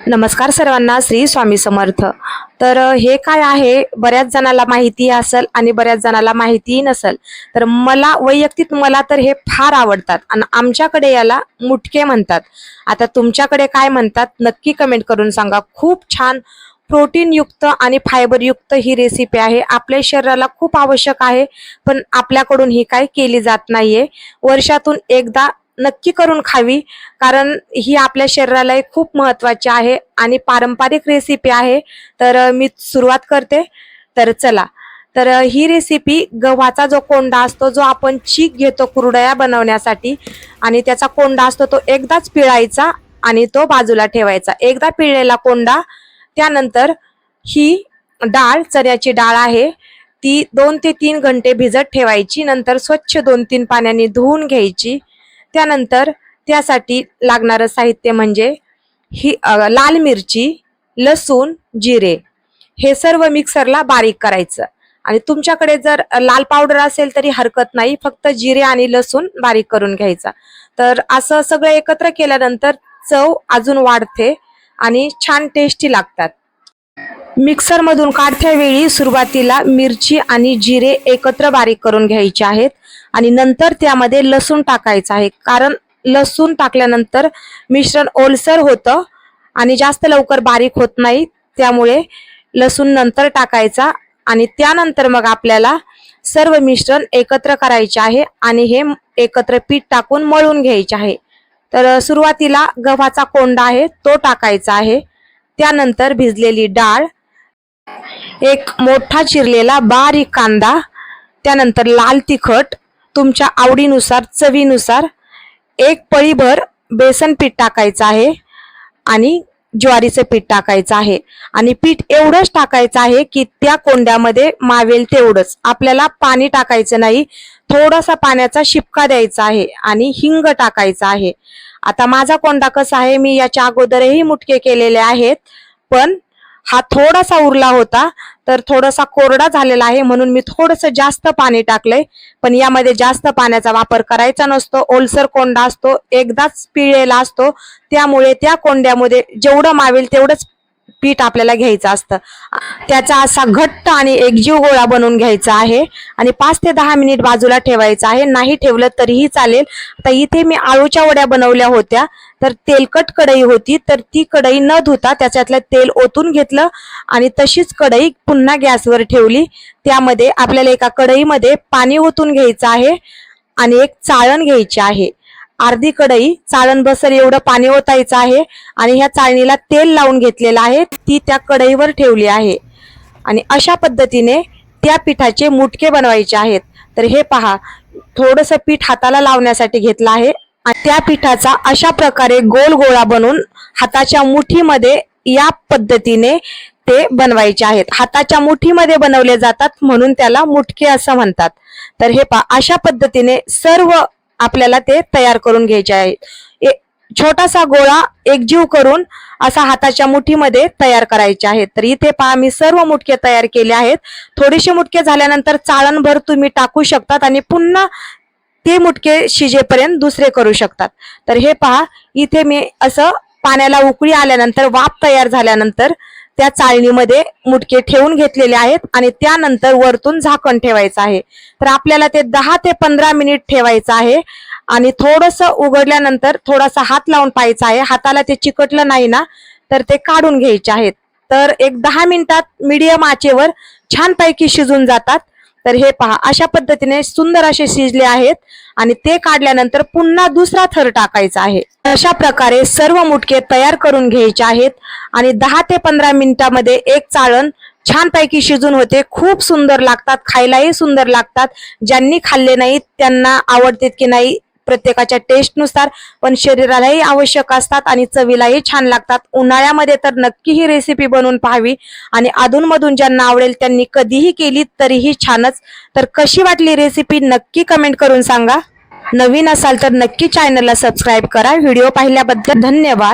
नमस्कार सर्वांना, श्री स्वामी समर्थ। तर हे काय आहे, बऱ्याच जणाला माहिती असेल आणि बऱ्याच जणाला माहिती नसेल। तर वैयक्तिक मला तर हे फार आवडतात आणि आमच्याकडे याला मुटके म्हणतात। आता तुमच्याकडे काय म्हणतात नक्की कमेंट करून सांगा। खूप छान प्रोटीन युक्त आणि फायबर युक्त ही रेसिपी आहे। आपल्या शरीराला खूप आवश्यक आहे, पण आपल्याकडून ही काय केली जात नाहीये। वर्षातून एकदा नक्की करून खावी, कारण ही आपल्या शरीराला खूप महत्त्वाची आहे आणि पारंपरिक रेसिपी आहे। तर मी सुरुवात करते। तर चला, तर ही रेसिपी गव्हाचा जो कोंडा असतो, जो आपण चीक घेतो कुरडया बनवण्यासाठी, आणि त्याचा कोंडा असतो तो एकदाच पिळायचा आणि तो बाजूला ठेवायचा। एकदा पिळलेला कोंडा, त्यानंतर ही डाळ, चण्याची डाळ आहे, ती 2 ते 3 घंटे भिजत ठेवायची। नंतर स्वच्छ 2-3 पाण्याने धुवून घ्यायची। त्यानंतर त्यासाठी लागणारं साहित्य म्हणजे ही लाल मिरची, लसूण, जिरे, हे सर्व मिक्सरला बारीक करायचं। आणि तुमच्याकडे जर लाल पावडर असेल तरी हरकत नाही, फक्त जिरे आणि लसूण बारीक करून घ्यायचा। तर असं सगळं एकत्र केल्यानंतर चव अजून वाढते आणि छान टेस्टी लागतात। मिक्सर मधून काढत्या वेळी सुरुवातीला मिरची आणि जिरे एकत्र बारीक करून घ्यायचे आहेत आणि नंतर त्यामध्ये लसूण टाकायचा आहे, कारण लसूण टाकल्यानंतर मिश्रण ओलसर होतं आणि जास्त लवकर बारीक होत नाही, त्यामुळे लसूण नंतर टाकायचा। आणि त्यानंतर मग आपल्याला सर्व मिश्रण एकत्र करायचे आहे आणि हे एकत्र पीठ टाकून मळून घ्यायचे आहे। तर सुरुवातीला गव्हाचा कोंडा आहे तो टाकायचा आहे, त्यानंतर भिजलेली डाळ, एक मोठा चिरलेला बारीक कांदा, त्यानंतर लाल तिखट तुमच्या आवडीनुसार, चवीनुसार, एक पळीभर बेसन पीठ टाकायचं आहे आणि ज्वारीचं पीठ टाकायचं आहे। आणि पीठ एवढंच टाकायचं आहे की त्या कोंड्यामध्ये मावेल तेवढंच, आपल्याला पाणी टाकायचं नाही। थोडासा पाण्याचा शिपका द्यायचा आहे आणि हिंग टाकायचा आहे। आता माझा कोंडा कसा आहे, मी याच्या अगोदरही मुटके केलेले आहेत, पण हा थोडासा उरला होता, तर थोडासा कोरडा झालेला आहे, म्हणून मी थोडंसं जास्त पाणी टाकलंय। पण यामध्ये जास्त पाण्याचा वापर करायचा नसतो, ओलसर कोंडा असतो, एकदाच पिळलेला असतो, त्यामुळे त्या कोंड्यामध्ये जेवढं मावेल तेवढंच पीठ आपल्याला घ्यायचं असतं। त्याचा असा घट्ट आणि एकजीव गोळा बनवून घ्यायचा आहे आणि 5 ते 10 मिनिट बाजूला ठेवायचा आहे, नाही ठेवलं तरीही चालेल। आता इथे मी आळूच्या वड्या बनवल्या होत्या, तर तेलकट कढई होती, तर ती कढई न धुता त्याच्यातलं तेल ओतून घेतलं आणि तशीच कढई पुन्हा गॅसवर ठेवली। त्यामध्ये आपल्याला एका कढईमध्ये पाणी ओतून घ्यायचं आहे आणि एक चाळण घ्यायची आहे। अर्धी कढई चाळण बसेल एवढं पाणी ओतायचं आहे आणि ह्या चाळणीला तेल लावून घेतलेलं आहे, ती त्या कढईवर ठेवली आहे आणि अशा पद्धतीने त्या पिठाचे मुटके बनवायचे आहेत। तर हे पहा, थोडंसं पीठ हाताला लावण्यासाठी घेतलं आहे आणि त्या पिठाचा अशा प्रकारे गोल गोळा बनवून हाताच्या मुठीमध्ये या पद्धतीने ते बनवायचे आहेत। हाताच्या मुठीमध्ये बनवले जातात म्हणून त्याला मुटके असं म्हणतात। तर हे पहा, अशा पद्धतीने सर्व आपल्याला ते तयार करून घ्यायचे आहे। छोटासा गोळा एकजीव करून असा हाताच्या मुठीमध्ये तयार करायचे आहेत। तर इथे पहा, मी सर्व मुटके तयार केले आहेत। थोडेसे मुटके झाल्यानंतर चाळणभर तुम्ही टाकू शकतात आणि पुन्हा ते मुटके शिजेपर्यंत दुसरे करू शकतात। तर हे पहा, इथे मी असं पाण्याला उकळी आल्यानंतर, वाफ तयार झाल्यानंतर त्या चाळणीमध्ये मुटके ठेवून घेतलेले आहेत आणि त्यानंतर वरतून झाकण ठेवायचं आहे। तर आपल्याला ते 10 ते 15 मिनिट ठेवायचं आहे आणि थोडंसं उघडल्यानंतर थोडासा हात लावून पाहायचा आहे, हाताला ते चिकटलं नाही ना तर ते काढून घ्यायचे आहेत। तर एक 10 मिनिटात मीडियम आचेवर छानपैकी शिजून जातात। तर हे पहा, अशा पद्धतीने सुंदर असे शिजले आहेत आणि ते काढल्यानंतर पुन्हा दुसरा थर टाकायचा आहे। अशा प्रकारे सर्व मुटके तयार करून घ्यायचे आहेत आणि 10 ते 15 मिनिटांमध्ये एक चाळण छानपैकी शिजून होते। खूप सुंदर लागतात, खायलाही सुंदर लागतात। ज्यांनी खाल्ले नाही त्यांना आवडतात की नाही प्रत्येकाच्या टेस्टनुसार, पण शरीरालाही आवश्यक असतात आणि चवीलाही छान लागतात। उन्हाळ्यामध्ये तर नक्की ही रेसिपी बनवून पाहावी आणि अधूनमधून ज्यांना आवडेल त्यांनी कधीही केली तरीही छानच। तर कशी वाटली रेसिपी नक्की कमेंट करून सांगा। नवीन असाल तर नक्की चॅनलला सबस्क्राईब करा। व्हिडिओ पाहिल्याबद्दल धन्यवाद।